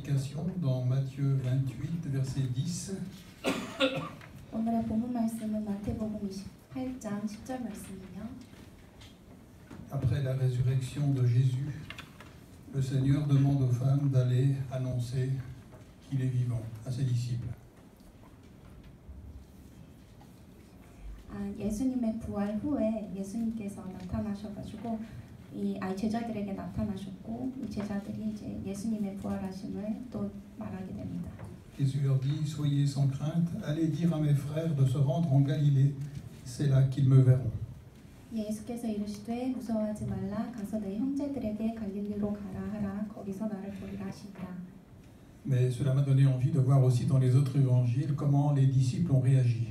prédication dans Matthieu 28, verset 10. 오늘의 본문 말씀은 마태복음 28장 10절 말씀이며 Après la résurrection de Jésus, le Seigneur demande aux femmes d'aller annoncer qu'il est vivant à ses disciples. 예수님의 부활 후에 예수님께서 나타나셔가지고 이 제자들에게 나타나셨고 이 제자들이 이제 예수님의 부활하심을 또 말하게 됩니다. Jésus leur dit, soyez sans crainte, allez dire à mes frères de se rendre en Galilée, c'est là qu'ils me verront. 예수께서 이르시되 무서워하지 말라 가서 내 형제들에게 갈릴리로 가라 하라 거기서 나를 보리라 하시니라. Mais cela m'a donné envie de voir aussi dans les autres évangiles comment les disciples ont réagi.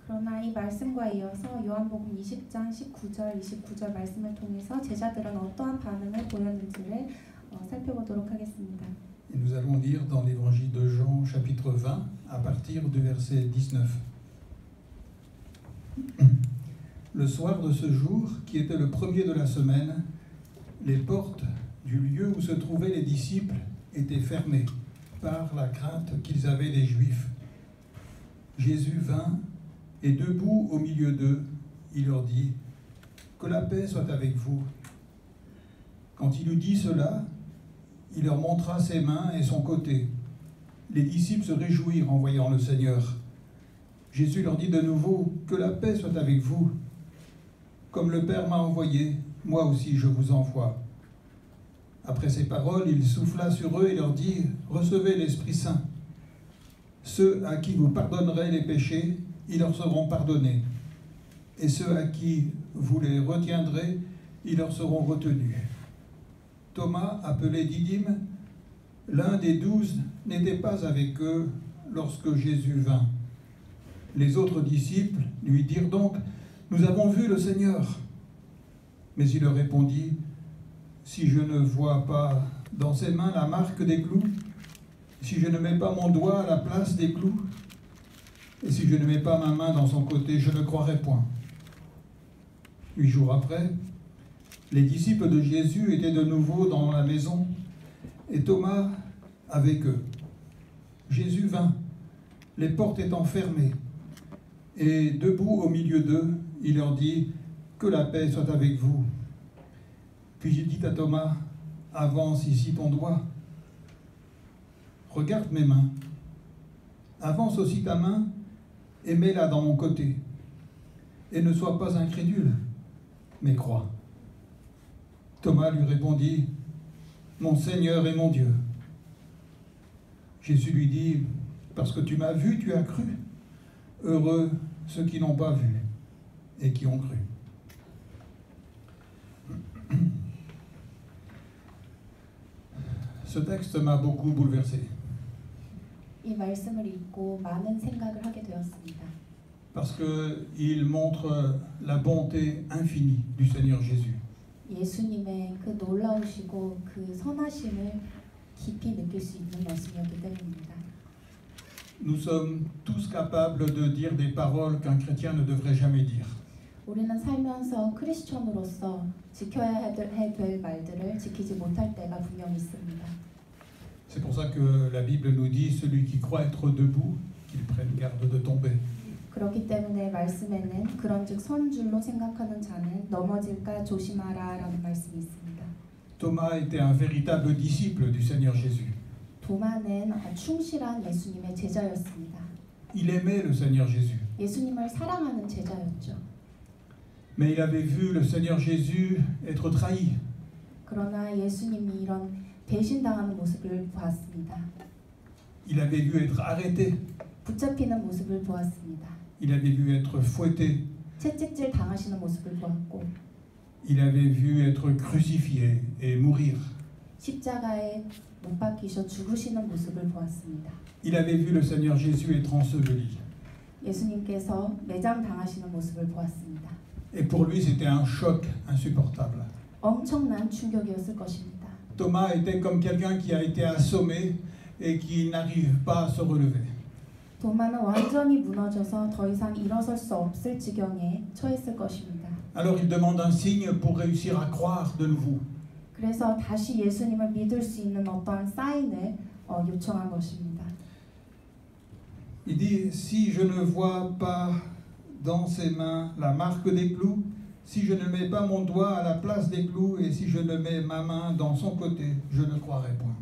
그러나 이 말씀과 이어서 요한복음 20장 19절, 29절 말씀을 통해서 제자들은 어떠한 반응을 보였는지를 살펴보도록 하겠습니다. Et nous allons lire dans l'évangile de Jean, chapitre 20, à partir du verset 19. Le soir de ce jour, qui était le premier de la semaine, les portes du lieu où se trouvaient les disciples étaient fermées par la crainte qu'ils avaient des Juifs. Jésus vint et debout au milieu d'eux, il leur dit « Que la paix soit avec vous ». Quand il eut dit cela, il leur montra ses mains et son côté. Les disciples se réjouirent en voyant le Seigneur. Jésus leur dit de nouveau « Que la paix soit avec vous. Comme le Père m'a envoyé, moi aussi je vous envoie. » Après ces paroles, il souffla sur eux et leur dit « Recevez l'Esprit Saint. Ceux à qui vous pardonnerez les péchés, ils leur seront pardonnés. Et ceux à qui vous les retiendrez, ils leur seront retenus. » Thomas, appelé Didyme, l'un des 12, n'était pas avec eux lorsque Jésus vint. Les autres disciples lui dirent donc « Nous avons vu le Seigneur. » Mais il leur répondit « Si je ne vois pas dans ses mains la marque des clous, si je ne mets pas mon doigt à la place des clous, et si je ne mets pas ma main dans son côté, je ne croirai point. » 8 jours après, les disciples de Jésus étaient de nouveau dans la maison, et Thomas avec eux. Jésus vint, les portes étant fermées, et debout au milieu d'eux, il leur dit « Que la paix soit avec vous. » Puis il dit à Thomas « Avance ici ton doigt. Regarde mes mains. Avance aussi ta main et mets-la dans mon côté. Et ne sois pas incrédule, mais crois. » Thomas lui répondit « Mon Seigneur et mon Dieu. » Jésus lui dit « Parce que tu m'as vu, tu as cru. Heureux ceux qui n'ont pas vu et qui ont cru. » Ce texte m'a beaucoup bouleversé. 이 말씀을 읽고 많은 생각을 하게 되었습니다. Parce qu'il montre la bonté infinie du Seigneur Jésus. 예수님의 그 놀라우시고 그 선하심을 깊이 느낄 수 있는 말씀이었기 때문입니다. Nous sommes tous capables de dire des paroles qu'un chrétien ne devrait jamais dire. 우리는 살면서 크리스천으로서 지켜야 될 말들을 지키지 못할 때가 분명히 있습니다. C'est pour ça que la Bible nous dit celui qui croit être debout, qu'il prenne garde de tomber. 그렇기 때문에 말씀에는 그런즉 선 줄로 생각하는 자는 넘어질까 조심하라라는 말씀이 있습니다. Thomas était un véritable disciple du Seigneur Jésus. 도마는 충실한 예수님의 제자였습니다. Il aimait le Seigneur Jésus. 예수님을 사랑하는 제자였죠. Mais il avait vu le Seigneur Jésus être trahi. 그러나 예수님이 이런 배신당하는 모습을 보았습니다. Il avait vu être arrêté. 붙잡히는 모습을 보았습니다. Il avait vu être fouetté. 채찍질 당하시는 모습을 보았고 Il avait vu être crucifié et mourir. 십자가에 못 박히셔 죽으시는 모습을 보았습니다. Il avait vu le Seigneur Jésus être enseveli. 예수님께서 매장 당하시는 모습을 보았습니다. Et pour lui, c'était un choc insupportable. 엄청난 충격이었을 것입니다. Thomas était comme quelqu'un qui a été assommé et qui n'arrive pas à se relever. 도마는 완전히 무너져서 더 이상 일어설 수 없을 지경에 처했을 것입니다. Alors il demande un signe pour réussir à croire de nouveau. 그래서 다시 예수님을 믿을 수 있는 어떠한 사인을 요청한 것입니다. Il dit, si je ne vois pas dans ses mains la marque des clous, si je ne mets pas mon doigt à la place des clous et si je ne mets ma main dans son côté, je ne croirai point.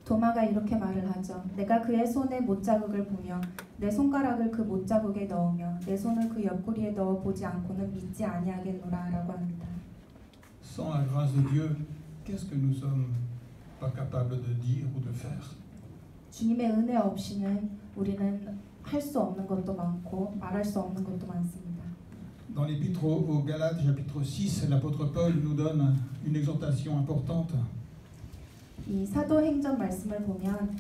도마가 이렇게 말을 하죠. 내가 그의 손에 못자국을 보며 내 손가락을 그 못자국에 넣으며 내 손을 그 옆구리에 넣어 보지 않고는 믿지 아니하겠노라 라고 합니다. Sans la grâce de Dieu, qu'est-ce que nous sommes pas capables de dire ou de faire? 주님의 은혜 없이는 우리는 할 수 없는 것도 많고 말할 수 없는 것도 많습니다. Dans l'épître aux Galates, chapitre 6, l'apôtre Paul nous donne une exhortation importante. 이 사도행전 말씀을 보면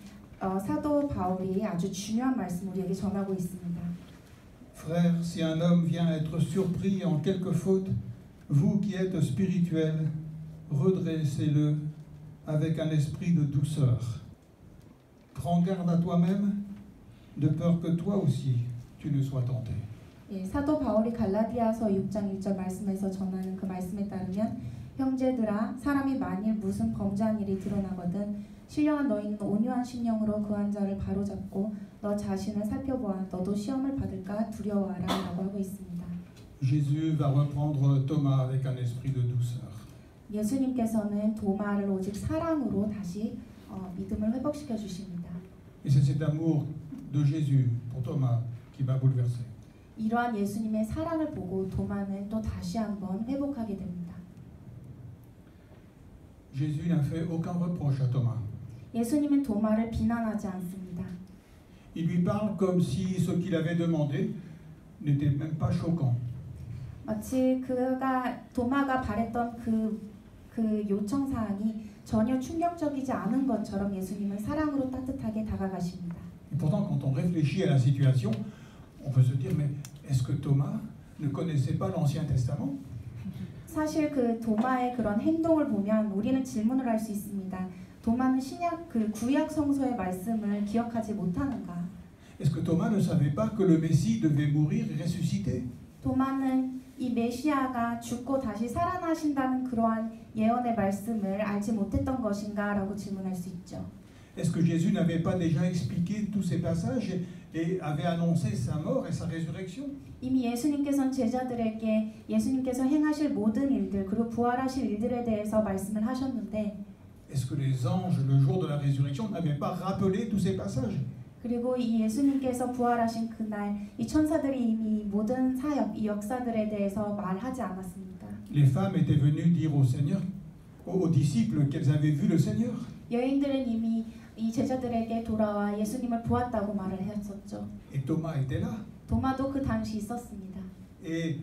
사도 바울이 아주 중요한 말씀 우리에게 전하고 있습니다. Frères, si un homme vient être surpris en quelque faute, vous qui êtes spirituels, redressez-le avec un esprit de douceur. Prends garde à toi-même, de peur que toi aussi tu ne sois tenté. 예, 사도 바울이 갈라디아서 6장 1절 말씀에서 전하는 그 말씀에 따르면 형제들아 사람이 만일 무슨 범죄한 일이 드러나거든 신령한 너희는 온유한 심령으로 그 환자를 바로잡고 너 자신을 살펴보아 너도 시험을 받을까 두려워하라 라고 하고 있습니다. Jésus va reprendre Thomas avec un esprit de douceur. 예수님께서는 도마를 오직 사랑으로 다시 믿음을 회복시켜 주십니다. Et c'est cet amour de Jésus pour Thomas qui m'a bouleversé. 이러한 예수님의 사랑을 보고 도마는 또 다시 한번 회복하게 됩니다. Jésus n'a fait aucun reproche à Thomas. 예수님은 도마를 비난하지 않습니다. Il lui parle comme si ce qu'il avait demandé n'était même pas choquant. 마치 도마가 바랬던 그 요청 사항이 전혀 충격적이지 않은 것처럼 예수님은 사랑으로 따뜻하게 다가가십니다. Et pourtant, quand on réfléchit à la situation, on peut se dire, mais est-ce que Thomas ne connaissait pas l'Ancien Testament? 사실 그 도마의 그런 행동을 보면 우리는 질문을 할 수 있습니다. 도마는 신약 그 구약 성서의 말씀을 기억하지 못하는가? Est-ce que Thomas ne savait pas que le Messie devait mourir et ressusciter? 도마는 이 메시아가 죽고 다시 살아나신다는 그러한 예언의 말씀을 알지 못했던 것인가? 라고 질문할 수 있죠. Est-ce que Jésus n'avait pas déjà expliqué tous ces passages et avait annoncé sa mort et sa résurrection? 이미 예수님께서는 제자들에게 예수님께서 행하실 모든 일들 그리고 부활하실 일들에 대해서 말씀을 하셨는데 Est-ce que les anges, le jour de la résurrection, n'avaient pas rappelé tous ces passages? 그리고 이 예수님께서 부활하신 그날 이 천사들이 이미 모든 사역, 이 역사들에 대해서 말하지 않았습니까? Les femmes étaient venues dire au Seigneur, aux disciples qu'elles avaient vu le Seigneur. 여인들은 이미 이 제자들에게 돌아와 예수님을 보았다고 말을 했었죠. Et Thomas était là. 도마도 그 당시 있었습니다. Et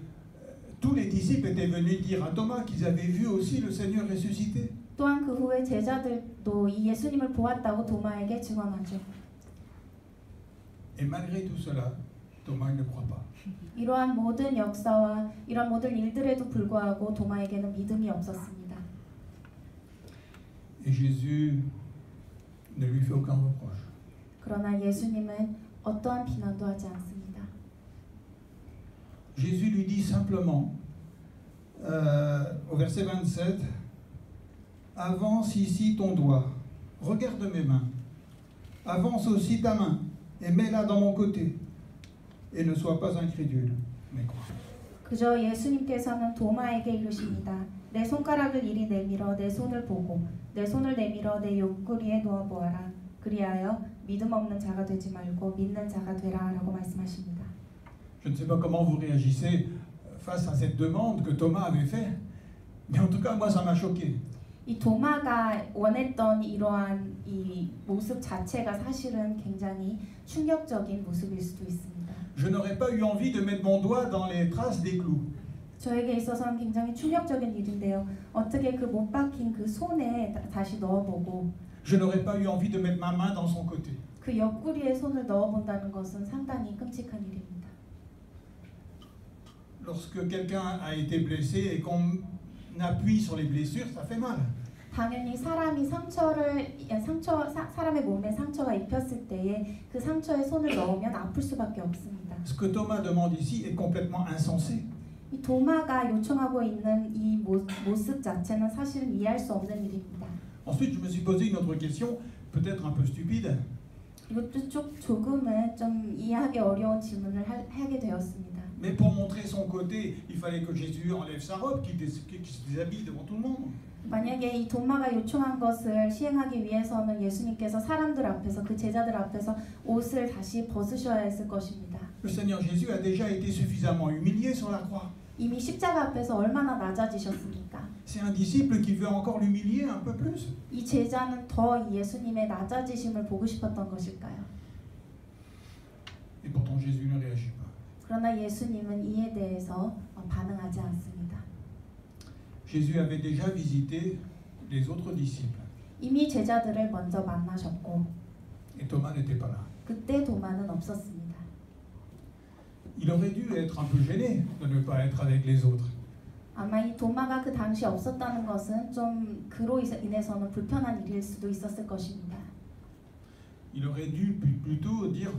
tous les disciples étaient venus dire à Thomas qu'ils avaient vu aussi le Seigneur ressuscité. 또한 그 후에 제자들도 이 예수님을 보았다고 도마에게 증언하죠. Et malgré tout cela, Thomas ne croit pas. 이러한 모든 역사와 이러한 모든 일들에도 불구하고 도마에게는 믿음이 없었습니다. Et Jésus ne lui fait aucun reproche. 그러나 예수님은 어떠한 비난도 하지 않습니다. Jésus lui dit simplement, au verset 27, avance ici ton doigt, regarde mes mains, avance aussi ta main et mets-la dans mon côté, et ne sois pas incrédule, mais crois. 그저 예수님께서는 도마에게 이르십니다. 내 손가락을 이리 내밀어 내 손을 보고 내 손을 내밀어 내 옆구리에 놓아 보아라. 그리하여 믿음 없는 자가 되지 말고 믿는 자가 되라라고 말씀하십니다. Je ne sais pas comment vous réagissez face à cette demande que Thomas avait faite, mais en tout cas moi ça m'a choqué. 이 도마가 원했던 이러한 이 모습 자체가 사실은 굉장히 충격적인 모습일 수도 있습니다. Je n'aurais pas eu envie de mettre mon doigt dans les traces des clous. 저에게 있어서는 굉장히 충격적인 일인데요. 어떻게 그 못 박힌 그 손에 다시 넣어보고 Je n'aurais pas eu envie de mettre ma main dans son côté. 그 옆구리에 손을 넣어본다는 것은 상당히 끔찍한 일입니다. Lorsque quelqu'un a été blessé et qu'on appuie sur les blessures, ça fait mal. 당연히 사람이 사람의 몸에 상처가 입혔을 때에 그 상처에 손을 넣으면 아플 수밖에 없습니다. Ce que Thomas demande ici est complètement insensé. 이 도마가 요청하고 있는 이 모습 자체는 사실은 이해할 수 없는 일입니다. Ensuite, je me suis posé une autre question. peut-être un peu stupide. 이것도 조금은 좀 이해하기 어려운 질문을 하게 되었습니다. Mais pour montrer son côté, il fallait que Jésus enlève sa robe, qu'il se déshabille devant tout le monde. 만약에 이 도마가 요청한 것을 시행하기 위해서는 예수님께서 사람들 앞에서 그 제자들 앞에서 옷을 다시 벗으셔야 했을 것입니다. Le Seigneur Jésus a déjà été suffisamment humilié sur la croix. 이미 십자가 앞에서 얼마나 낮아지셨습니까? C'est un disciple qui veut encore l'humilier un peu plus. 이 제자는 더 예수님의 낮아지심을 보고 싶었던 것일까요? Et pourtant Jésus ne réagit pas. 그러나 예수님은 이에 대해서 반응하지 않습니다. Jésus avait déjà visité les autres disciples. 이미 제자들을 먼저 만나셨고 Et Thomas n'était pas là. 그때 도마는 없었습니다. Il aurait dû être un peu gêné de ne pas être avec les autres. 아마 이 도마가 그 당시 없었다는 것은 좀 그로 인해서는 불편한 일일 수도 있었을 것입니다. Il aurait dû plutôt dire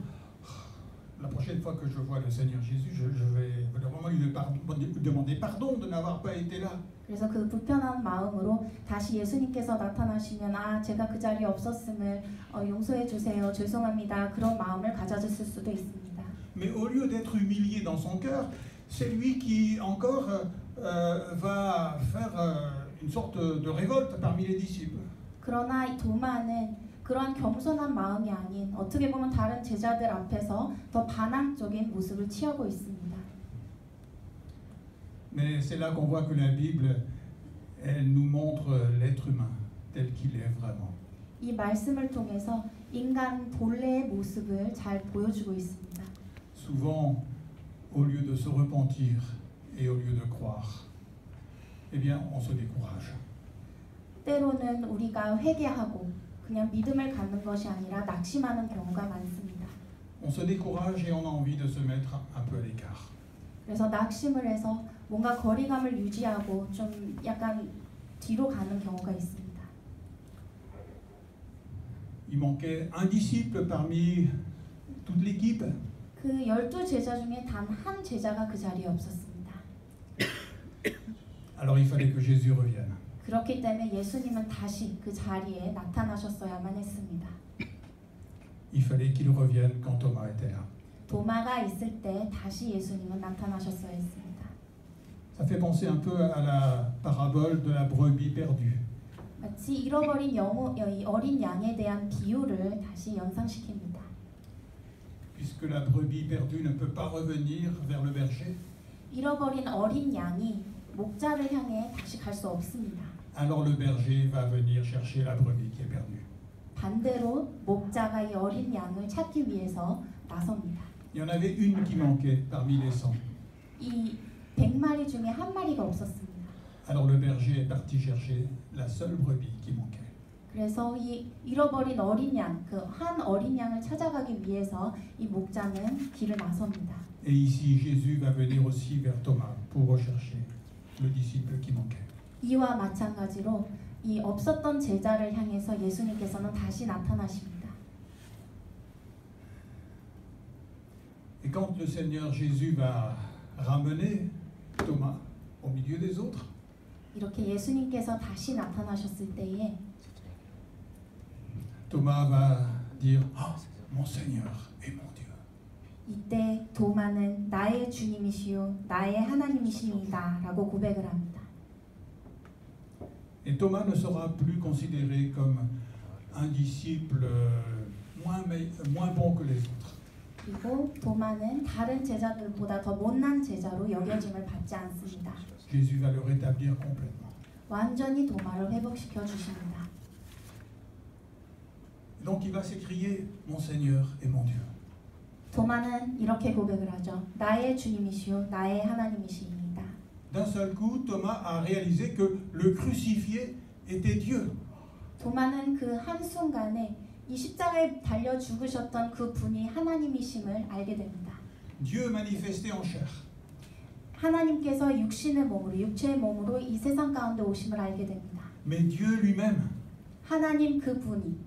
la prochaine fois que je vois le Seigneur Jésus, je vais vraiment lui demander pardon de n'avoir pas été là. 그래서 그 불편한 마음으로 다시 예수님께서 나타나시면 제가 그 자리에 없었음을 용서해 주세요. 죄송합니다. 그런 마음을 가져졌을 수도 있습니다. Mais au lieu d'être humilié dans son cœur, c'est lui qui encore va faire une sorte de révolte parmi les disciples. 그러나 이 도마는 그러한 겸손한 마음이 아닌 어떻게 보면 다른 제자들 앞에서 더 반항적인 모습을 취하고 있습니다. Mais c'est là qu'on voit que la Bible, elle nous montre l'être humain tel qu'il est vraiment. 이 말씀을 통해서 인간 본래의 모습을 잘 보여주고 있습니다. Souvent, au lieu de se repentir et au lieu de croire, eh bien, on se décourage. 때로는 우리가 회개하고 그냥 믿음을 갖는 것이 아니라 낙심하는 경우가 많습니다. On se décourage et on a envie de se mettre un peu à l'écart. 그래서 낙심을 해서 뭔가 거리감을 유지하고 좀 약간 뒤로 가는 경우가 있습니다. Il manquait un disciple parmi toute l'équipe. 그 12제자 중에 단 한 제자가 그 자리에 없었습니다. Alors il fallait que Jésus revienne. 그렇기 때문에 예수님은 다시 그 자리에 나타나셨어야만 했습니다. Il fallait qu'il revienne quand Thomas était là. 도마가 있을 때 다시 예수님은 나타나셨어야 했습니다. Ça fait penser un peu à la parabole de la brebis perdue. 마치 잃어버린 어린 양에 대한 비유를 다시 연상시킵니다. Puisque la brebis perdue ne peut pas revenir vers le berger, 잃어버린 어린 양이 목자를 향해 다시 갈 수 없습니다. alors le berger va venir chercher la brebis qui est perdue. 반대로 목자가 이 어린 양을 찾기 위해서 나섭니다. Il y en avait une qui manquait parmi les 100. 이 100마리 중에 한 마리가 없었습니다. Alors le berger est parti chercher la seule brebis qui manquait. 그래서 이 잃어버린 어린 양, 그 한 어린 양을 찾아가기 위해서 이 목자는 길을 나섭니다. Et ici, Jésus va venir aussi vers Thomas pour rechercher le disciple qui manquait. 이와 마찬가지로 이 없었던 제자를 향해서 예수님께서는 다시 나타나십니다. Et quand le Seigneur Jésus va ramener Thomas au milieu des autres, 이렇게 예수님께서 다시 나타나셨을 때에 Thomas va dire « Ah, mon Seigneur et mon Dieu ». 이때 도마는 나의 주님이시요 나의 하나님이시니이다 라고 고백을 합니다. Et Thomas ne sera plus considéré comme un disciple moins bon que les autres. 그리고 도마는 다른 제자들보다 더 못난 제자로 여겨짐을 받지 않습니다. Jésus va le rétablir complètement. 완전히 도마를 회복시켜 주십니다. Donc il va s'écrier « Mon Seigneur et mon Dieu ». 도마는 이렇게 고백을 하죠. 나의 주님이시요 나의 하나님이시입니다. D'un seul coup, Thomas a réalisé que le crucifié était Dieu. 도마는 그 한순간에 이 십자가에 달려 죽으셨던 그 분이 하나님이심을 알게 됩니다. Dieu manifesté en chair. 하나님께서 육신의 몸으로 육체의 몸으로 이 세상 가운데 오심을 알게 됩니다. Mais Dieu lui-même. 하나님 그 분이.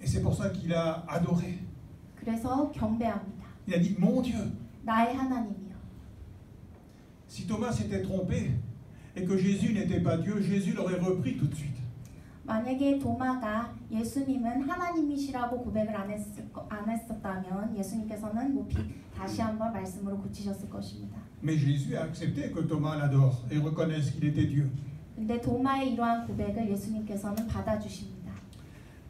Et c'est pour ça qu'il a adoré. 그래서 경배합니다. Il a dit mon Dieu. 나의 하나님이요. Si Thomas s'était trompé et que Jésus n'était pas Dieu, Jésus l'aurait repris tout de suite. 만약에 도마가 예수님은 하나님이시라고 고백을 안 했었다면 예수님께서는 다시 한번 말씀으로 고치셨을 것입니다. Mais Jésus a accepté que Thomas l'adore et reconnaisse qu'il était Dieu. 근데 도마의 이러한 고백을 예수님께서는 받아주십니다.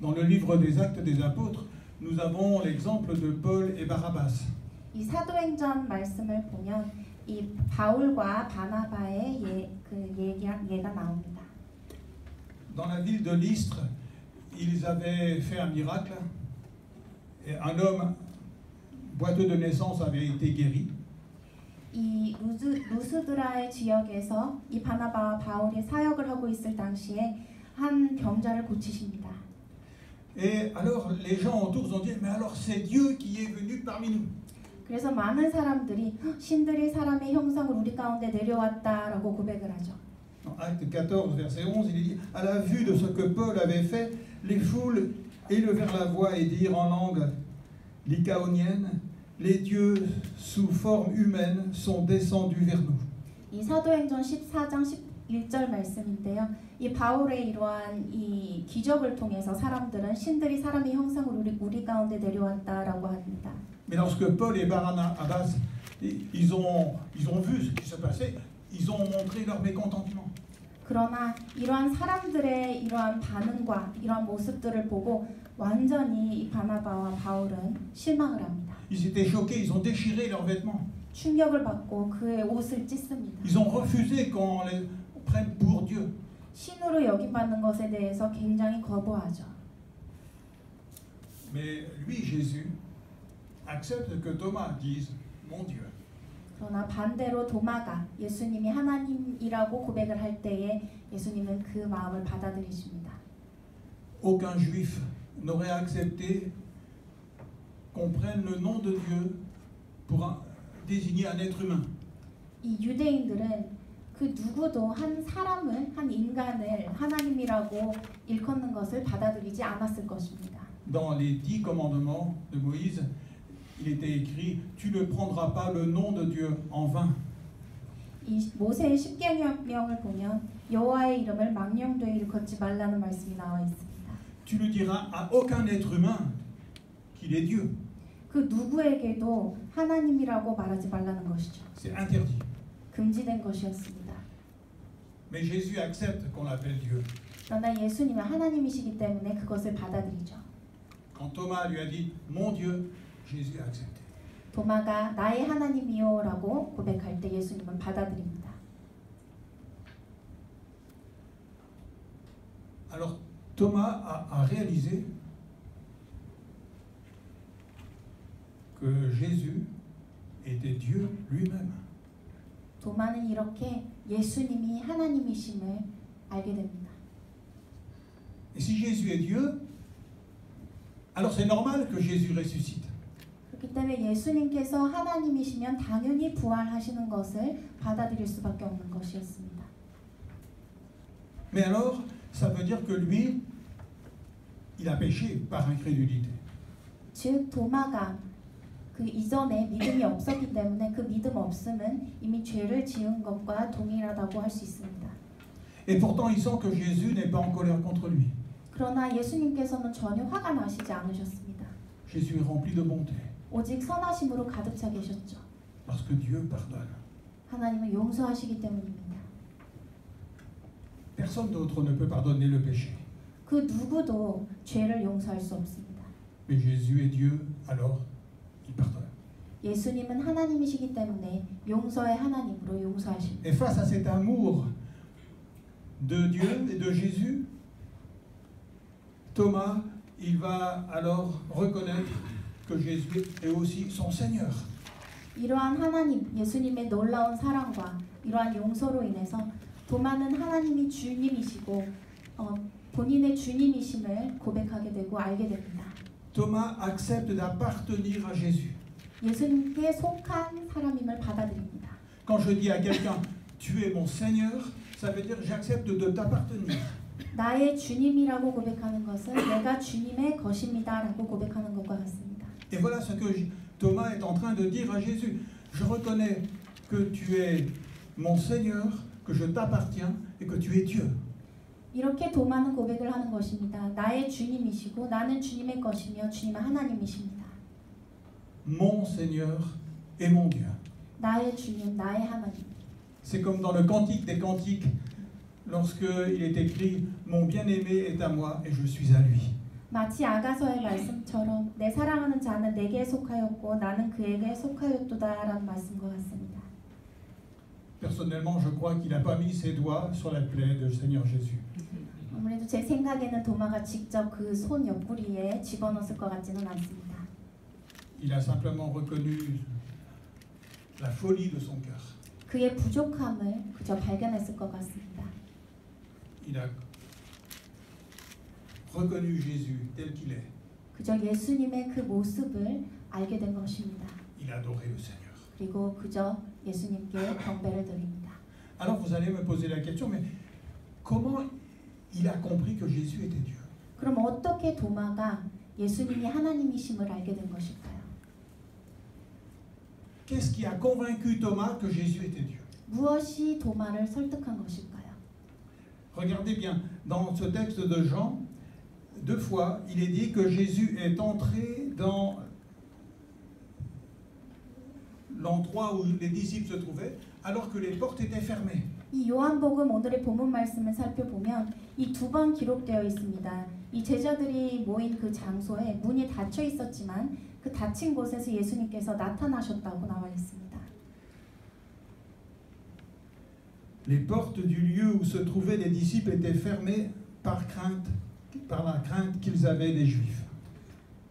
Dans le livre des Actes des Apôtres, nous avons l'exemple de Paul et Barnabas. 이 사도행전 말씀을 보면 이 바울과 바나바의 예가 나옵니다. Dans la ville de Lystre, ils avaient fait un miracle. Et un homme boiteux de naissance avait été guéri. 이 루스드라의 지역에서 이 바나바와 바울이 사역을 하고 있을 당시에 한 병자를 고치십니다. Et alors les gens autour ont dit mais alors c'est Dieu qui est venu parmi nous. 그래서 많은 사람들이 신들이 사람의 형상을 우리 가운데 내려왔다라고 고백을 하죠. Dans Acte 14, verset 11, il dit « À la vue de ce que Paul avait fait, les foules élevèrent la voix et dirent en langue lycaonienne, les dieux sous forme humaine sont descendus vers nous. » 이 사도행전 14장 11절 말씀인데요. 이 바울의 이러한 이 기적을 통해서 사람들은 신들이 사람의 형상으로 우리 가운데 내려왔다라고 합니다. Mais lorsque Paul et Barnabas, ils ont vu ce qui se passait, ils ont montré leur mécontentement. 그러나 이러한 사람들의 이러한 반응과 이러한 모습들을 보고 완전히 이 바나바와 바울은 실망을 합니다. Ils étaient choqués, ils ont déchiré leurs vêtements. 충격을 받고 그의 옷을 찢습니다. Ils ont refusé qu'on les prenne pour Dieu. 신으로 여김받는 것에 대해서 굉장히 거부하죠. Mais lui, Jésus, accepte que Thomas dise mon Dieu. 그러나 반대로 도마가 예수님이 하나님이라고 고백을 할 때에 예수님은 그 마음을 받아들이십니다. Aucun juif n'aurait accepté qu'on prenne le nom de Dieu pour désigner un être humain. 이 유대인들은 그 누구도 한 사람을, 한 인간을 하나님이라고 일컫는 것을 받아들이지 않았을 것입니다. Dans les 10 commandements de Moïse, il était écrit « Tu ne prendras pas le nom de Dieu en vain ». 이 모세의 십계명을 보면 여호와의 이름을 망령되이 일컫지 말라는 말씀이 나와 있습니다. Tu ne diras à aucun être humain qu'il est Dieu. 그 누구에게도 하나님이라고 말하지 말라는 것이죠. C'est interdit. 금지된 것이었습니다. Mais Jésus accepte qu'on l'appelle Dieu. 그러나 예수님은 하나님이시기 때문에 그것을 받아들이죠. Quand Thomas lui a dit « Mon Dieu », Jésus a accepté. 도마가 나의 하나님이요라고 고백할 때 예수님은 받아들입니다. Alors Thomas a réalisé que Jésus était Dieu lui-même. 도마는 이렇게 예수님이 하나님이심을 알게 됩니다. Et si Jésus est Dieu, alors c'est normal que Jésus ressuscite. 그렇기 때문에 예수님께서 하나님이시면 당연히 부활하시는 것을 받아들일 수밖에 없는 것이었습니다. Mais alors, ça veut dire que lui, il a péché par incrédulité. 즉 도마가 그 이전에 믿음이 없었기 때문에 그 믿음 없음은 이미 죄를 지은 것과 동일하다고 할 수 있습니다. Et pourtant, il sent que Jésus n'est pas en colère contre lui. 그러나 예수님께서는 전혀 화가 나시지 않으셨습니다. Jésus est rempli de bonté, 오직 선하심으로 가득 차 계셨죠. parce que Dieu pardonne. 하나님은 용서하시기 때문입니다. Personne d'autre ne peut pardonner le péché. 그 누구도 죄를 용서할 수 없습니다. Mais Jésus est Dieu, alors il pardonne. 예수님은 하나님이시기 때문에 용서의 하나님으로 용서하십니다. Et face à cet amour de Dieu et de Jésus, Thomas, il va alors reconnaître que Jésus est aussi son Seigneur. 이러한 하나님, 예수님의 놀라운 사랑과 이러한 용서로 인해서 도마는 하나님이 주님이시고 본인의 주님이심을 고백하게 되고 알게 됩니다. Thomas accepte d'appartenir à Jésus. 예수님께 속한 사람임을 받아들입니다. Quand je dis à quelqu'un, tu es mon Seigneur, ça veut dire j'accepte de t'appartenir. 나의 주님이라고 고백하는 것은 내가 주님의 것입니다라고 고백하는 것과 같습니다. Et voilà ce que Thomas est en train de dire à Jésus. Je reconnais que tu es mon Seigneur, que je t'appartiens et que tu es Dieu. 이렇게 도마는 고백을 하는 것입니다. 나의 주님이시고 나는 주님의 것이며 주님은 하나님이십니다. Mon Seigneur et mon Dieu. 나의 주님, 나의 하나님. C'est comme dans le Cantique des Cantiques, lorsque il est écrit « Mon bien-aimé est à moi et je suis à lui ». 마치 아가서의 말씀처럼 내 사랑하는 자는 내게 속하였고 나는 그에게 속하였도다라는 말씀과 같습니다. Personnellement, je crois qu'il n'a pas mis ses doigts sur la plaie du Seigneur Jésus. 아무래도 제 생각에는 도마가 직접 그 손 옆구리에 집어넣었을 것 같지는 않습니다. Il a simplement reconnu la folie de son cœur. 그의 부족함을 그저 발견했을 것 같습니다. Il a reconnu Jésus tel qu'il est. 그저 예수님의 그 모습을 알게 된 것입니다. Il a adoré le Seigneur. 그리고 그저 예수님께 경배를 드립니다. Alors vous allez me poser la question, mais comment il a compris que Jésus était Dieu? 그럼 어떻게 도마가 예수님이 하나님이심을 알게 된 것일까요? Qu'est-ce qui a convaincu Thomas que Jésus était Dieu? 무엇이 도마를 설득한 것일까요? Regardez bien, dans ce texte de Jean, 2 fois, il est dit que Jésus est entré dans l'endroit où les disciples se trouvaient, alors que les portes étaient fermées. 이 요한복음 오늘의 본문 말씀을 살펴보면 이 두 번 기록되어 있습니다. 이 제자들이 모인 그 장소에 문이 닫혀 있었지만 그 닫힌 곳에서 예수님께서 나타나셨다고 나와 있습니다. Les portes du lieu où se trouvaient les disciples étaient fermées par la crainte qu'ils avaient des Juifs.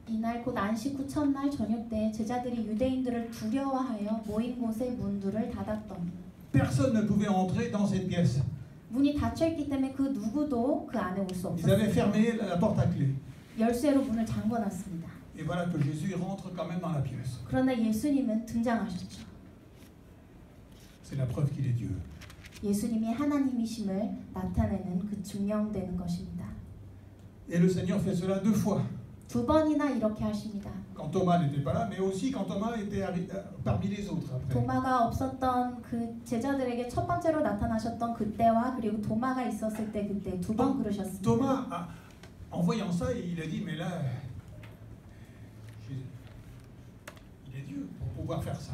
이날 곧 안식 후 첫날 저녁 때 제자들이 유대인들을 두려워하여 모인 곳의 문들을 닫았던. Personne ne pouvait entrer dans cette pièce. 문이 닫혀 있기 때문에 그 누구도 그 안에 올 수 Ils avaient 없었습니다. fermé la porte à clé. 열쇠로 문을 잠궈놨습니다. Et voilà que Jésus rentre quand même dans la pièce. 그러나 예수님은 등장하셨죠. C'est la preuve qu'il est Dieu. 예수님이 하나님이심을 나타내는 그 증명되는 것입니다. Et le Seigneur fait cela 2 fois. 두 번이나 이렇게 하십니다. Quand Thomas n'était pas là, mais aussi quand Thomas était parmi les autres après. 도마가 없었던 그 제자들에게 첫 번째로 나타나셨던 그때와 그리고 도마가 있었을 때 그때 두 번 그러셨습니다. Thomas, en voyant ça, il a dit, mais là, il est Dieu pour pouvoir faire ça.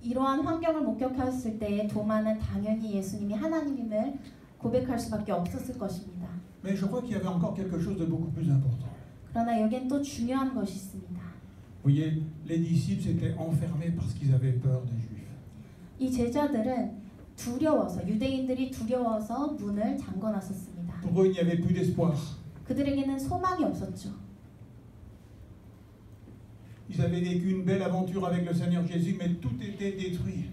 이러한 환경을 목격했을 때 도마는 당연히 예수님이 하나님임을 고백할 수밖에 없었을 것입니다. Mais je crois qu'il y avait encore quelque chose de beaucoup plus important. 그러나 여기엔 또 중요한 것이 있습니다. Vous voyez, les disciples s'étaient enfermés parce qu'ils avaient peur des Juifs. 이 제자들은 두려워서 유대인들이 두려워서 문을 잠궈놨었습니다. Pour eux, il n'y avait plus d'espoir. 그들에게는 소망이 없었죠. Ils avaient vécu une belle aventure avec le Seigneur Jésus, mais tout était détruit.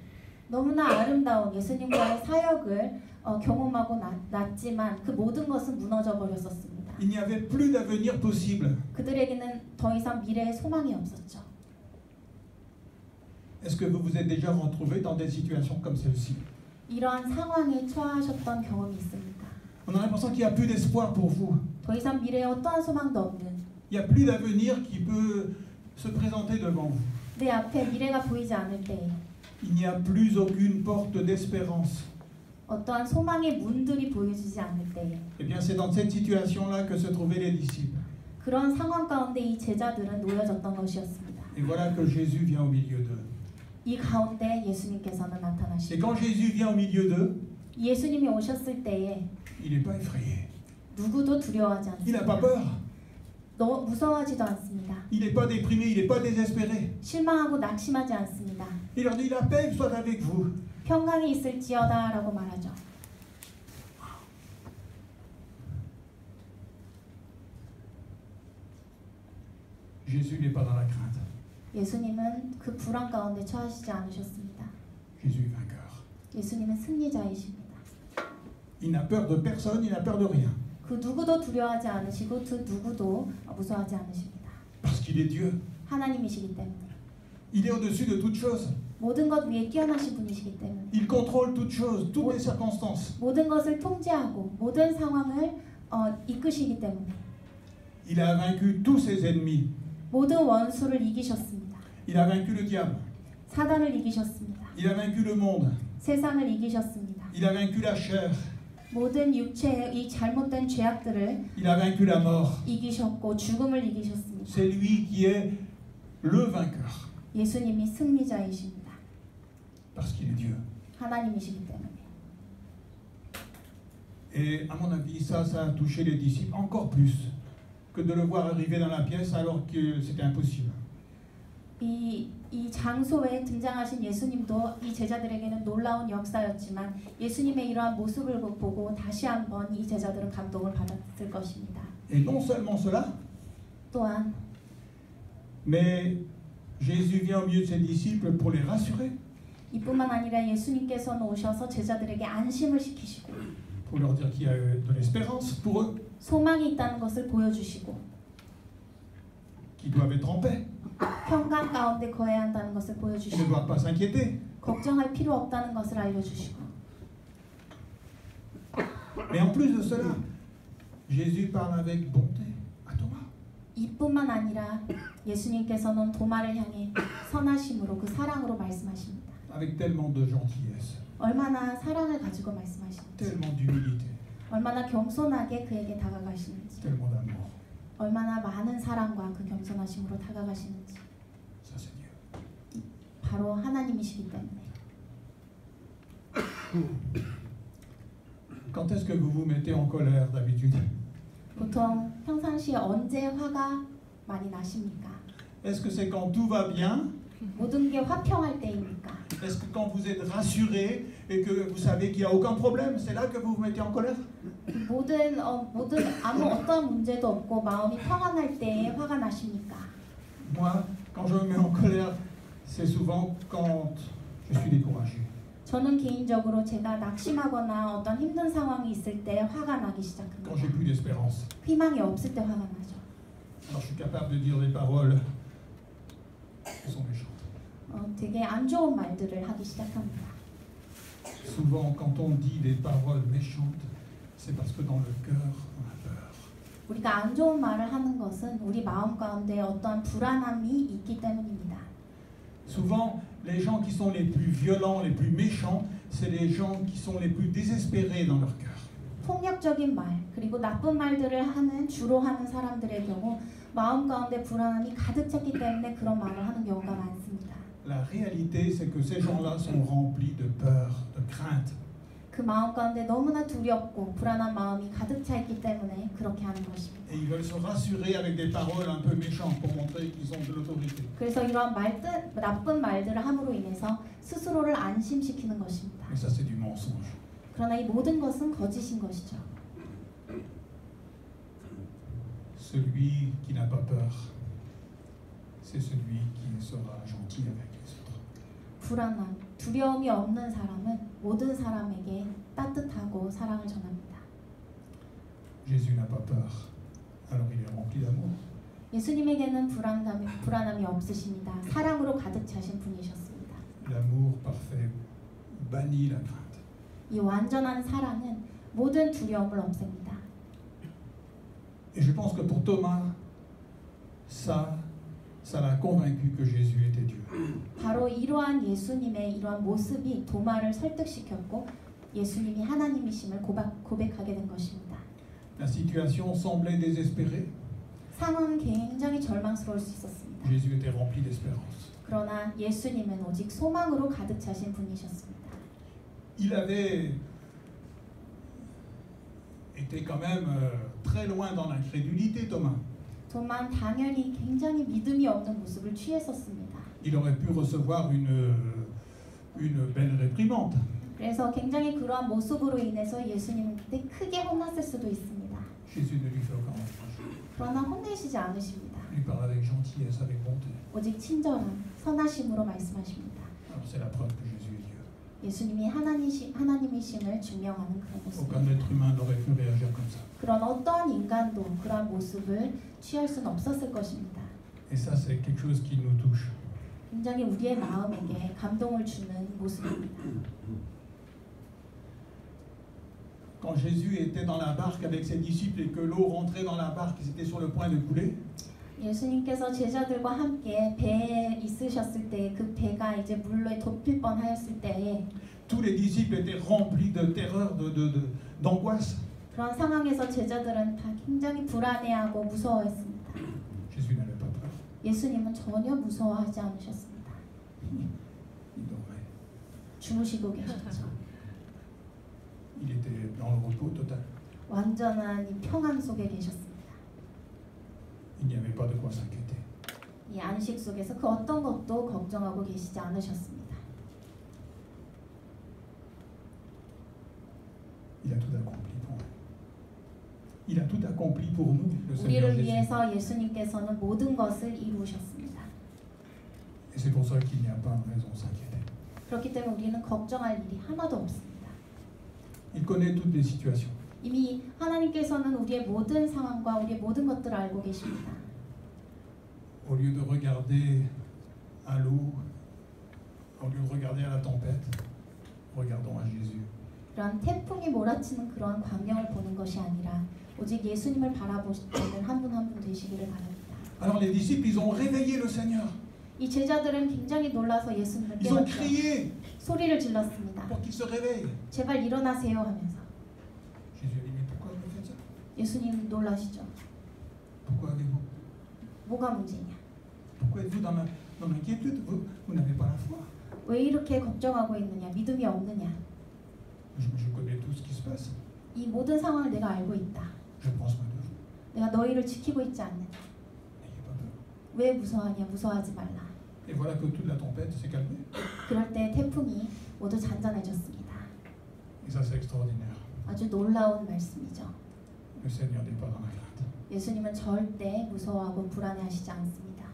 너무나 아름다운 예수님과의 사역을 경험하고 났지만 그 모든 것은 무너져 버렸었습니다. Il n'y avait plus d'avenir possible. 그들에게는 더 이상 미래의 소망이 없었죠. Est-ce que vous vous êtes déjà retrouvé dans des situations comme celle-ci? 이러한 상황에 처하셨던 경험이 있습니까? On a l'impression qu'il n'y a plus d'espoir pour vous. 더 이상 미래에 어떠한 소망도 없는 Il n'y a plus d'avenir qui peut se présenter devant vous. 내 앞에 미래가 보이지 않을 때에 Il n'y a plus aucune porte d'espérance. 어떠한 소망의 문들이 보여지지 않을 때에 Eh bien, c'est dans cette situation-là que se trouvaient les disciples. 그런 상황 가운데 이 제자들은 놓여졌던 것이었습니다. Et voilà que Jésus vient au milieu d'eux. 이 가운데 예수님께서는 Et 나타나시고 quand Jésus vient au milieu d'eux, 예수님이 오셨을 때에 il n'est pas effrayé. 누구도 두려워하지 Il n'a pas 않습니다. peur. 무서워하지도 않습니다. Il n'est pas déprimé, il n'est pas désespéré. 실망하고 낙심하지 않습니다. Il leur dit, la paix soit avec vous. 평강이 있을지어다 라고 말하죠. Jésus n'est pas dans la crainte. 예수님은 그 불안 가운데 처하시지 않으셨습니다. Jésus est vainqueur. 예수님은 승리자이십니다. Il n'a peur de personne, il n'a peur de rien. 그 누구도 두려워하지 않으시고 그 누구도 무서워하지 않으십니다. Parce qu'il est Dieu. 하나님이시기 때문에. Il est au-dessus de toute chose. 모든 것 위에 뛰어나신 분이시기 때문에. Il contrôle toute chose, toutes les circonstances. 모든 것을 통제하고 모든 상황을 이끄시기 때문에. Il a vaincu tous ses ennemis. 모든 원수를 이기셨습니다. Il a vaincu le diable. 사단을 이기셨습니다. Il a vaincu le monde. 세상을 이기셨습니다. Il a vaincu la chair. 모든 육체의 이 잘못된 죄악들을 Il a vaincu la mort. 이기셨고 죽음을 이기셨습니다. C'est lui qui est le vainqueur, 예수님이 승리자이십니다. parce qu'il est Dieu. 하나님이시기 때문에. Et à mon avis, ça a touché les disciples encore plus que de le voir arriver dans la pièce alors que c'était impossible. 이 장소에 등장하신 예수님도 이 제자들에게는 놀라운 역사였지만 예수님의 이러한 모습을 보고 다시 한번 이 제자들은 감동을 받았을 것입니다. Et non seulement cela, 또한 mais Jésus vient au milieu de ses disciples pour les rassurer, 이뿐만 아니라 예수님께서는 오셔서 제자들에게 안심을 시키시고 pour leur dire qu'il y a de l'espérance pour eux, 소망이 있다는 것을 보여주시고 qu'ils doivent être en paix, 평강 가운데 거해야 한다는 것을 qu'ils ne 보여주시고 doivent pas s'inquiéter. 걱정할 필요 없다는 것을 알려주시고 Mais en plus de cela, Jésus parle avec bonté à Thomas. 이뿐만 아니라 예수님께서는 도마를 향해 선하심으로 그 사랑으로 말씀하십니다. Avec tellement de gentillesse, 얼마나 사랑을 가지고 말씀하시는지, tellement d'humilité, 얼마나 겸손하게 그에게 다가가시는지, tellement d'amour. 얼마나 많은 사랑과 그 겸손하심으로 다가가시는지, Ça, c'est Dieu. 바로 하나님이시기 때문에. Quand est-ce que vous vous mettez en colère d'habitude? 보통 평상시에 언제 화가 많이 나십니까? Est-ce que c'est quand tout va bien? 모든 게 화평할 때입니까? Est-ce que quand vous êtes rassuré et que vous savez qu'il n'y a aucun problème, c'est là que vous vous mettez en colère? 모든 어떤 문제도 없고 마음이 평안할 때에 화가 나십니까? Moi, quand je me mets en colère, c'est souvent quand je suis découragé. 저는 개인적으로 제가 낙심하거나 어떤 힘든 상황이 있을 때 화가 나기 Quand 시작합니다. j'ai plus d'espérance. 희망이 없을 때 화가 나죠. Alors je suis capable de dire des paroles qui sont méchantes. 되게 안 좋은 말들을 하기 시작합니다. Souvent, quand on dit des paroles méchantes, c'est parce que dans le cœur, on a peur. 우리가 안 좋은 말을 하는 것은 우리 마음 가운데 어떠한 불안함이 있기 때문입니다. Souvent, les gens qui sont les plus violents, les plus méchants, c'est les gens qui sont les plus désespérés dans leur cœur. 폭력적인 말 그리고 나쁜 말들을 주로 하는 사람들의 경우 마음 가운데 불안함이 가득 찼기 때문에 그런 말을 하는 경우가 많습니다. La réalité, c'est que ces gens-là sont remplis de peur, de crainte. 그 마음 가운데 너무나 두렵고 불안한 마음이 가득 차 있기 때문에 그렇게 하는 것입니다. Et ils veulent se rassurer avec des paroles un peu méchantes pour montrer qu'ils ont de l'autorité. 그래서 이러한 나쁜 말들을 함으로 인해서 스스로를 안심시키는 것입니다. Mais ça, c'est du mensonge. 그러나 이 모든 것은 거짓인 것이죠. Celui qui n'a pas peur, c'est celui qui sera gentil avec les autres. 불안함, 두려움이 없는 사람은 모든 사람에게 따뜻하고 사랑을 전합니다. Jésus n'a pas peur, alors il est rempli d'amour. 예수님에게는 불안함이 없으십니다. 사랑으로 가득 차신 분이셨습니다. L'amour parfait bannit la crainte. 이 완전한 사랑은 모든 두려움을 없앱니다. Et je pense que pour Thomas, ça l'a convaincu que Jésus était Dieu. 바로 이러한 예수님의 이러한 모습이 도마를 설득시켰고 예수님이 하나님이심을 고백하게 된 것입니다. La situation semblait désespérée. 상황은 굉장히 절망스러울 수 있었습니다. Jésus était rempli d'espérance. 그러나 예수님은 오직 소망으로 가득 차신 분이셨습니다. Il avait été quand même très loin dans l'incrédulité, Thomas. 도마는 당연히 굉장히 믿음이 없는 모습을 취했었습니다. Il aurait pu recevoir une belle réprimande. 그래서 굉장히 그러한 모습으로 인해서 예수님한테 크게 혼났을 수도 있습니다. Jésus ne lui fait aucun reproche. 그러나 혼내시지 않으십니다. Il lui parle avec gentillesse, avec bonté. 오직 친절한 선하심으로 말씀하십니다. Alors c'est la preuve que Jésus est Dieu. 예수님이 하나님이심을 증명하는 그런 Aucun 모습입니다. être humain n'aurait pu réagir comme ça. 그런 어떠한 인간도 그러한 모습을 취할 수는 없었을 것입니다. Et ça, c'est quelque chose qui nous touche. 굉장히 우리의 마음에게 감동을 주는 모습입니다. Quand Jésus était dans la barque avec ses disciples et que l'eau rentrait dans la barque, ils étaient sur le point de couler, 예수님께서 제자들과 함께 배에 있으셨을 때 그 배가 이제 물에 덮일 뻔하였을 때에 tous les disciples étaient remplis de terreur, d'angoisse. 그런 상황에서 제자들은 다 굉장히 불안해하고 무서워했습니다. Jésus n'avait pas peur. 예수님은 전혀 무서워하지 않으셨습니다. Il dormait. 주무시고 계셨죠. Il était dans le repos total. 완전한 이 평안 속에 계셨습니다. Il n'y avait pas de quoi s'inquiéter. 이 안식 속에서 그 어떤 것도 걱정하고 계시지 않으셨습니다. Il a tout accompli pour nous. Il a tout accompli pour nous, le Seigneur 우리를 Jésus. 위해서 예수님께서는 모든 것을 이루셨습니다. Et c'est pour ça qu'il n'y a pas de raison de s'inquiéter. 그렇기 때문에 우리는 걱정할 일이 하나도 없습니다. Il connaît toutes les situations. 이미 하나님께서는 우리의 모든 상황과 우리의 모든 것들을 알고 계십니다. Au lieu de regarder à l'eau, au lieu de regarder à la tempête, regardons à Jésus. 그런 태풍이 몰아치는 그런 광경을 보는 것이 아니라 오직 예수님을 바라보시는 한 분 한 분 되시기를 바랍니다. Alors les disciples, ils ont réveillé le Seigneur. 이 제자들은 굉장히 놀라서 예수님을 Ils ont 깨웠죠. crié 소리를 질렀습니다. pour qu'il se réveille. 제발 일어나세요 하면서. Jésus a dit, mais pourquoi vous faites ça? 예수님 놀라시죠. Pourquoi avez-vous? 뭐가 문제냐? Pourquoi êtes-vous dans l'inquiétude? Vous n'avez pas la foi. 왜 이렇게 걱정하고 있느냐? 믿음이 없느냐? Je connais tout ce qui se passe. 이 모든 상황을 내가 알고 있다. Je prends soin de vous. 내가 너희를 지키고 있지 않느냐? N'ayez pas peur. 왜 무서워하냐? 무서워하지 말라. Et voilà que toute la tempête s'est calmée. 그럴 때 태풍이 모두 잔잔해졌습니다. Et ça, c'est extraordinaire. 아주 놀라운 말씀이죠. Le Seigneur n'est pas dans la crainte. 예수님은 절대 무서워하고 불안해하시지 않습니다.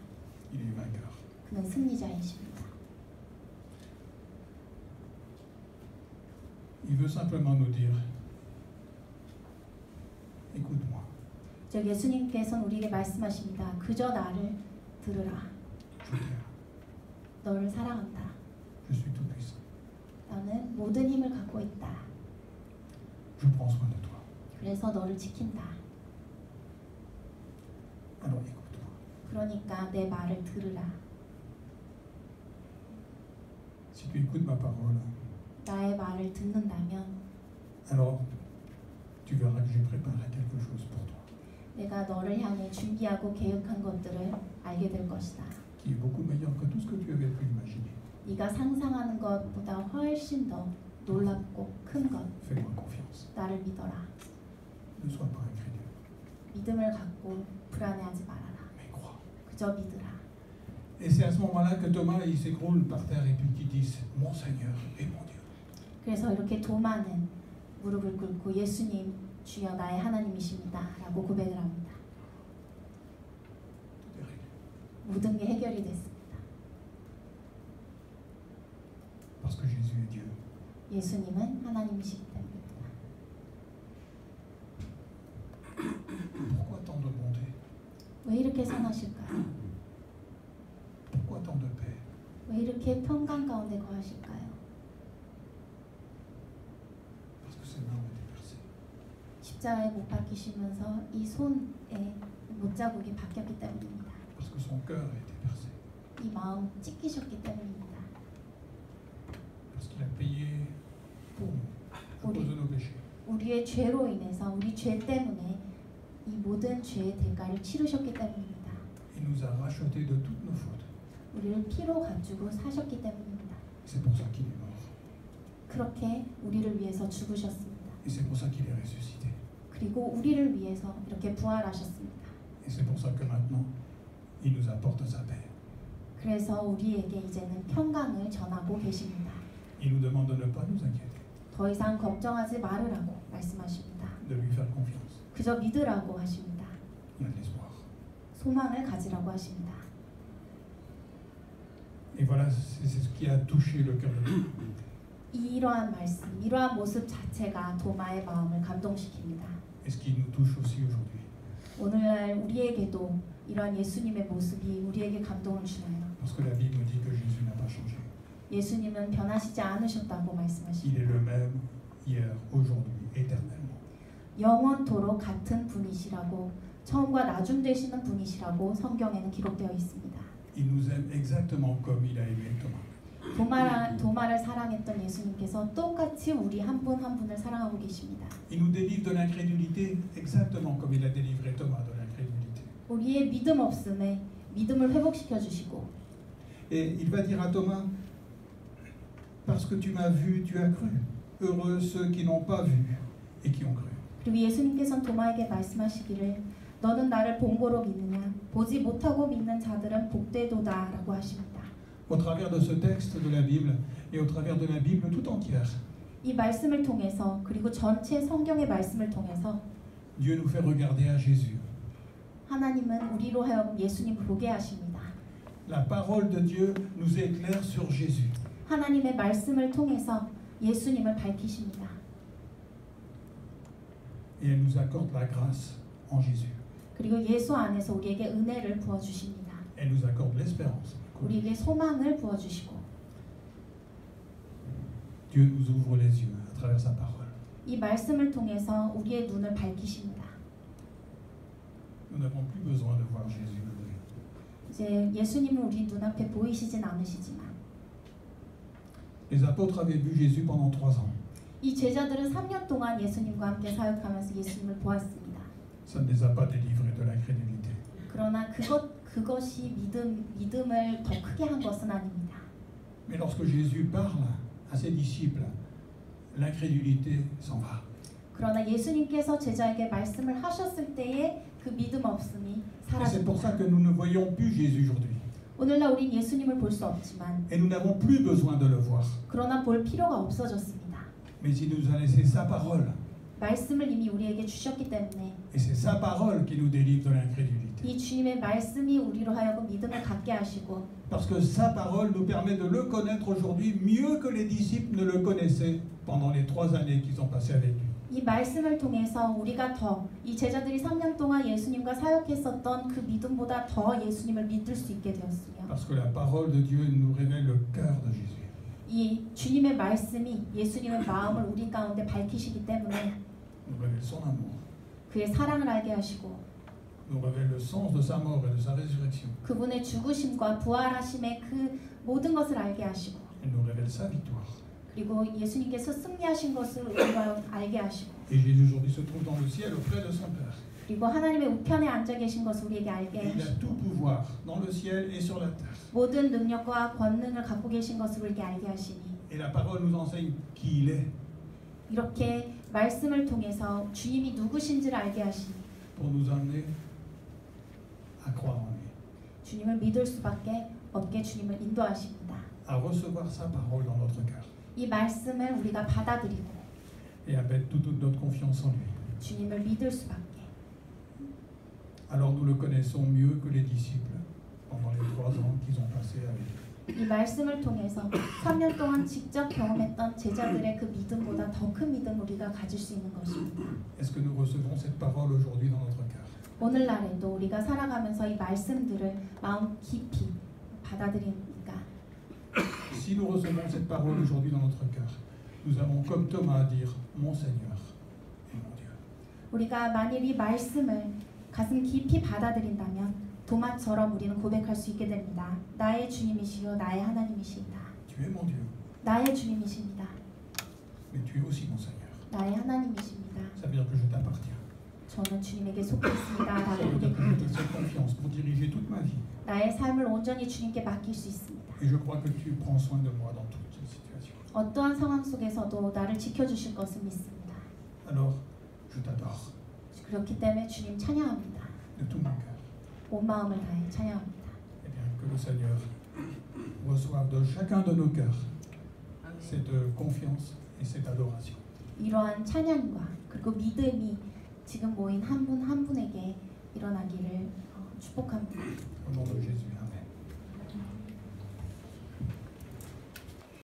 Il est vainqueur. 그는 승리자이십니다. Il veut simplement nous dire, écoute-moi. 저 예수님께서는 우리에게 말씀하십니다. 그저 나를 들으라. Je t'aime. 너를 사랑한다. Je suis tout puissant. 나는 모든 힘을 갖고 있다. Je prends soin de toi. 그래서 너를 지킨다. Alors écoute-moi. 그러니까 내 말을 들으라. Si tu écoutes ma parole, 나의 말을 듣는다면 alors tu verras que j'ai préparé quelque chose pour toi, 내가 너를 향해 준비하고 계획한 것들을 알게 될 것이다. qui est beaucoup meilleur que tout ce que tu avais pu imaginer. 네가 상상하는 것보다 훨씬 더 놀랍고 큰 것. Fais-moi confiance. 나를 믿어라. Ne sois pas incrédule, 믿음을 갖고 불안해하지 말아라. mais crois. 그저 믿으라. Et c'est à ce moment-là que Thomas, il s'écroule par terre et puis qu'il dit, mon Seigneur et mon Dieu. 그래서 이렇게 도마는 무릎을 꿇고 예수님 주여 나의 하나님이십니다 라고 고백을 합니다. Tout est réglé. 모든 게 해결이 됐습니다. Parce que Jésus est Dieu. 예수님은 하나님이시기 때문입니다. Pourquoi tant de bonté? 왜 이렇게 선하실까요? Pourquoi tant de paix? 왜 이렇게 평강 가운데 거하실까요? Parce que ses mains ont été percées. 십자가에 못 박히시면서 이 손에 못자국이 박혔기 때문입니다. Parce que son cœur a été percé. 이 마음 찢기셨기 때문입니다. Parce qu'il a payé pour nous, à cause de nos péchés. 우리의 죄로 인해서 우리 죄 때문에 이 모든 죄의 대가를 치르셨기 때문입니다. Il nous a rachetés de toutes nos fautes. 우리를 피로 가지고 사셨기 때문입니다. C'est pour ça qu'il est mort. 그렇게 우리를 위해서 죽으셨습니다. Et c'est pour ça qu'il est ressuscité. 그리고 우리를 위해서 이렇게 부활하셨습니다. Et c'est pour ça que maintenant, il nous apporte sa paix. 그래서 우리에게 이제는 평강을 전하고 계십니다. Il nous demande de ne pas nous inquiéter, 더 이상 걱정하지 말으라고 말씀하십니다. de lui faire confiance. 그저 믿으라고 하십니다. Il y a de l'espoir. 소망을 가지라고 하십니다. Et voilà, c'est ce qui a touché le cœur de Dieu. 이러한 말씀, 이러한 모습 자체가 도마의 마음을 감동시킵니다. Et ce qui nous touche aussi aujourd'hui. 오늘날 우리에게도 이러한 예수님의 모습이 우리에게 감동을 주나요? Parce que la Bible dit que Jésus n'a pas changé. 예수님은 변하시지 않으셨다고 Il est 말씀하십니다. le même hier, aujourd'hui, éternellement. 영원토록 같은 분이시라고 처음과 나중 되시는 분이시라고 성경에는 기록되어 있습니다. Il nous aime exactement comme il a aimé Thomas. 도마를 사랑했던 예수님께서 똑같이 우리 한 분 한 분을 사랑하고 계십니다. Il nous délivre de l'incrédulité exactement comme il a délivré Thomas de l'incrédulité. 우리의 믿음 없음에 믿음을 회복시켜 주시고 Et il va dire à Thomas, parce que tu m'as vu, tu as cru. Heureux ceux qui n'ont pas vu et qui ont cru. 그리고 예수님께서는 도마에게 말씀하시기를 너는 나를 본 거로 믿느냐 보지 못하고 믿는 자들은 복되도다라고 하십니다. Au travers de ce texte de la Bible et au travers de la Bible tout entière, 이 말씀을 통해서 그리고 전체 성경의 말씀을 통해서 Dieu nous fait regarder à Jésus. 하나님은 우리로 하여금 예수님을 보게 하십니다. La parole de Dieu nous éclaire sur Jésus. 하나님의 말씀을 통해서 예수님을 밝히십니다. Et elle nous accorde la grâce en Jésus. 그리고 예수 안에서 우리에게 은혜를 부어 주십니다. Elle nous accorde l'espérance. 우리에게 소망을 부어 주시고 Dieu nous ouvre les yeux à travers sa parole. 이 말씀을 통해서 우리의 눈을 밝히십니다. Nous n'avons plus besoin de voir Jésus levé. 이제 예수님은 우리 눈앞에 보이시진 않으시지만 Les apôtres avaient vu Jésus pendant 3 ans. 이 제자들은 3년 동안 예수님과 함께 사역하면서 예수님을 보았습니다. Ça ne les a pas délivrés de l'incrédulité. 그러나 그것이 믿음을 더 크게 한 것은 아닙니다. Mais lorsque Jésus parle à ses disciples, l'incrédulité s'en va. 그러나 예수님께서 제자에게 말씀을 하셨을 때에 그 믿음 없음이 Et c'est pour ça 사라집니다. que nous ne voyons plus Jésus aujourd'hui. 오늘날 우린 예수님을 볼 수 없지만 Et nous n'avons plus besoin de le voir. 그러나 볼 필요가 없어졌습니다. Mais il nous a laissé sa parole. 말씀을 이미 우리에게 주셨기 때문에 Et c'est sa parole qui nous délivre de l'incrédulité. 이 주님의 말씀이 우리로 하여금 믿음을 갖게 하시고 Parce que sa parole nous permet de le connaître aujourd'hui mieux que les disciples ne le connaissaient pendant les 3 années qu'ils ont passées avec lui. 이 말씀을 통해서 우리가 더 이 제자들이 3년 동안 예수님과 사역했었던 그 믿음보다 더 예수님을 믿을 수 있게 되었으며 Parce que la parole de Dieu nous révèle le cœur de Jésus. 이 주님의 말씀이 예수님의 마음을 우리 가운데 밝히시기 때문에 Nous révèle son amour. 그의 사랑을 알게 하시고 Nous révèle le sens de sa mort et de sa résurrection. 그분의 죽으심과 부활하심의 그 모든 것을 알게 하시고 Elle nous révèle sa victoire. 그리고 예수님께서 승리하신 것을 우리가 알게 하시고 Et Jésus aujourd'hui se trouve dans le ciel auprès de son Père. 그리고 하나님의 우편에 앉아 계신 것을 우리에게 알게 Il a 하시고 tout pouvoir dans le ciel et sur la terre. 모든 능력과 권능을 갖고 계신 것을 우리에게 알게 하시니 Et la parole nous enseigne qui il est 이렇게 말씀을 통해서 주님이 누구신지를 알게 하시니 pour nous amener à croire en lui, 주님을 믿을 수밖에 없게 주님을 인도하십니다. à recevoir sa parole dans notre cœur 이 말씀을 우리가 받아들이고 et à mettre toute notre confiance en lui. 주님을 믿을 수밖에. Alors nous le connaissons mieux que les disciples pendant les 3 ans qu'ils ont passés avec lui. 이 말씀을 통해서 3년 동안 직접 경험했던 제자들의 그 믿음보다 더 큰 믿음 우리가 가질 수 있는 것입니다. Est-ce que nous recevons cette parole aujourd'hui dans notre cœur? 오늘날에도 우리가 살아가면서 이 말씀들을 마음 깊이 받아들입니까? Si nous recevons cette parole aujourd'hui dans notre cœur, nous avons comme Thomas à dire mon Seigneur et mon Dieu. 우리가 만일 이 말씀을 가슴 깊이 받아들인다면 도마처럼 우리는 고백할 수 있게 됩니다. 나의 주님이시요 나의 하나님이시다. Tu es mon Dieu, 나의 주님이십니다. mais tu es aussi mon Seigneur. 나의 하나님이십니다. Ça veut dire que je t'appartiens. 저는 주님에게 속해 있습니다. Je 라고 peux te 고백합니다. faire cette confiance pour diriger toute ma vie. 나의 삶을 온전히 주님께 맡길 수 있습니다. Et je crois que tu prends soin de moi dans toutes ces situations. 어떠한 상황 속에서도 나를 지켜주실 것을 믿습니다. Alors, je t'adore 그렇기 때문에 주님 찬양합니다. de tout mon cœur. 온 마음을 다해 찬양합니다. Eh bien, que le Seigneur reçoive de chacun de nos cœurs cette confiance et cette adoration. 이러한 찬양과 그리고 믿음이 지금 모인 한 분 한 분에게 일어나기를 축복합니다. Au nom de Jésus. Amen.